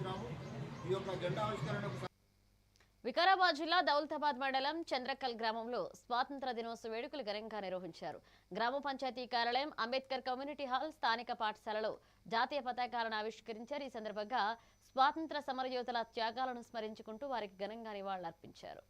వచ్చినాము. ఈ యొక్క జెండా ఆవిష్కరణకు వికారాబాద్ జిల్లా దౌలతాబాద్ మండలం చంద్రకల్ గ్రామంలో స్వాతంత్ర దినోత్సవ వేడుకలు ఘనంగా నిర్వహించారు. గ్రామ పంచాయతీ కార్యాలయం, అంబేద్కర్ కమ్యూనిటీ హాల్, స్థానిక పాఠశాలలో జాతీయ పతాకాలను ఆవిష్కరించారు. ఈ సందర్భంగా స్వాతంత్ర సమరయోధుల త్యాగాలను స్మరించుకుంటూ వారికి ఘనంగా నివాళులర్పించారు.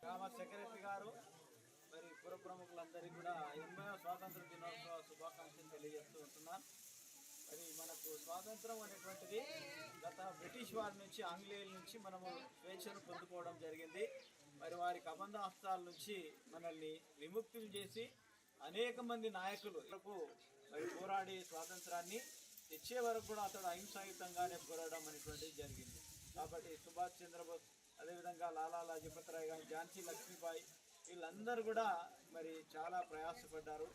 గ్రామ సెక్రటరీ గారు మరి పుర ప్రముఖులందరికీ కూడా 80వ స్వాతంత్ర దినోత్సవ శుభాకాంక్షలు తెలియజేస్తూ ఉంటున్నాను. మరి మనకు స్వాతంత్రం అనేటువంటిది గత బ్రిటిష్ వారి నుంచి, ఆంగ్లేయుల నుంచి మనము స్వేచ్ఛను పొందుకోవడం జరిగింది. మరి వారి కబంధ హస్తాల నుంచి మనల్ని విముక్తులు చేసి అనేక మంది నాయకులు మరి పోరాడి స్వాతంత్రాన్ని తెచ్చే వరకు కూడా అతడు అహింసాయుతంగానే పోరాడడం అనేటువంటిది జరిగింది. కాబట్టి సుభాష్ చంద్రబోస్, అదేవిధంగా లాలా లజపత్ రాయ్ గారు, ఝాన్సీ లక్ష్మీబాయి వీళ్ళందరూ కూడా మరి చాలా ప్రయాసపడ్డారు.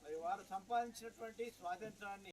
మరి వారు సంపాదించినటువంటి స్వాతంత్రాన్ని